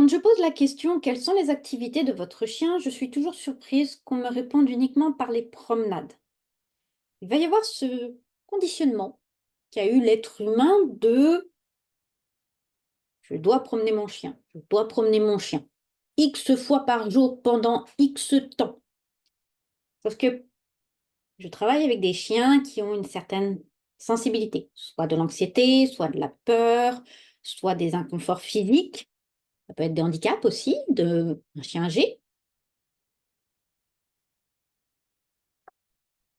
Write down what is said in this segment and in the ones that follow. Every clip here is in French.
Quand je pose la question «Quelles sont les activités de votre chien?» je suis toujours surprise qu'on me réponde uniquement par les promenades. Il va y avoir ce conditionnement qu'a eu l'être humain de «Je dois promener mon chien, je dois promener mon chien» X fois par jour pendant X temps. Sauf que je travaille avec des chiens qui ont une certaine sensibilité, soit de l'anxiété, soit de la peur, soit des inconforts physiques. Ça peut être des handicaps aussi, un chien âgé.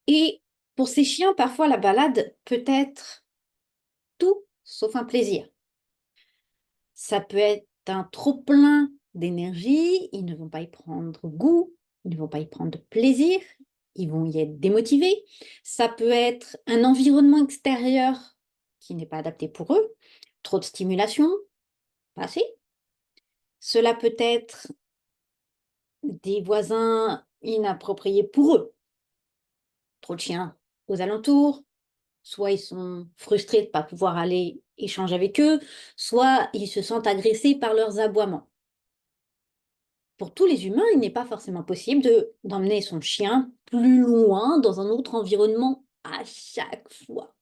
Et pour ces chiens, parfois, la balade peut être tout sauf un plaisir. Ça peut être un trop-plein d'énergie, ils ne vont pas y prendre goût, ils ne vont pas y prendre plaisir, ils vont y être démotivés. Ça peut être un environnement extérieur qui n'est pas adapté pour eux, trop de stimulation, pas assez. Cela peut être des voisins inappropriés pour eux, trop de chiens aux alentours. Soit ils sont frustrés de ne pas pouvoir aller échanger avec eux, soit ils se sentent agressés par leurs aboiements. Pour tous les humains, il n'est pas forcément possible d'emmener son chien plus loin dans un autre environnement à chaque fois.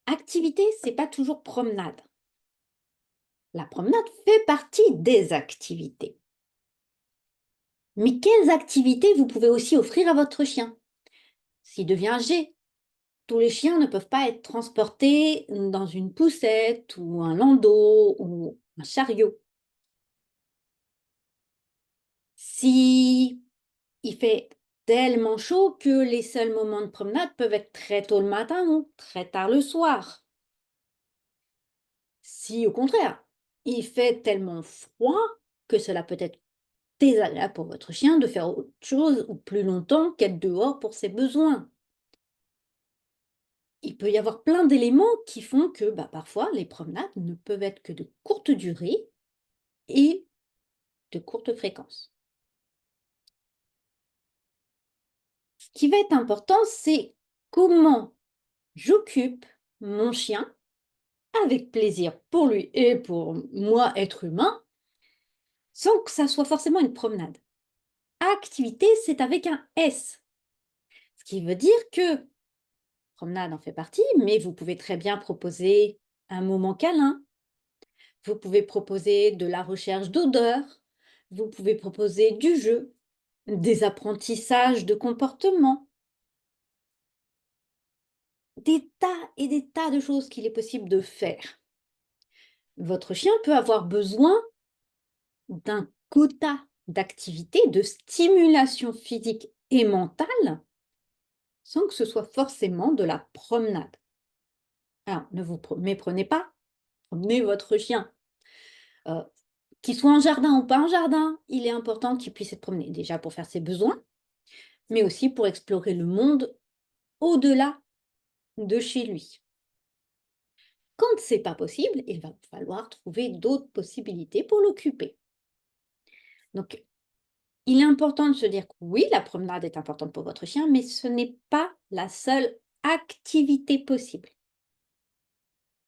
Activité, c'est pas toujours promenade. La promenade fait partie des activités. Mais quelles activités vous pouvez aussi offrir à votre chien? S'il devient âgé, tous les chiens ne peuvent pas être transportés dans une poussette ou un landau ou un chariot. Si il fait tellement chaud que les seuls moments de promenade peuvent être très tôt le matin ou très tard le soir. Si au contraire, il fait tellement froid que cela peut être désagréable pour votre chien de faire autre chose ou plus longtemps qu'être dehors pour ses besoins. Il peut y avoir plein d'éléments qui font que parfois les promenades ne peuvent être que de courte durée et de courte fréquence. Ce qui va être important, c'est comment j'occupe mon chien avec plaisir pour lui et pour moi, être humain, sans que ça soit forcément une promenade. Activité, c'est avec un S, ce qui veut dire que promenade en fait partie, mais vous pouvez très bien proposer un moment câlin, vous pouvez proposer de la recherche d'odeurs, vous pouvez proposer du jeu, des apprentissages de comportement, des tas et des tas de choses qu'il est possible de faire. Votre chien peut avoir besoin d'un quota d'activité, de stimulation physique et mentale, sans que ce soit forcément de la promenade. Alors, ne vous méprenez pas, promenez votre chien. Euh, qu'il soit en jardin ou pas en jardin, il est important qu'il puisse être promené, déjà pour faire ses besoins, mais aussi pour explorer le monde au-delà de chez lui. Quand ce n'est pas possible, il va falloir trouver d'autres possibilités pour l'occuper. Donc, il est important de se dire que oui, la promenade est importante pour votre chien, mais ce n'est pas la seule activité possible.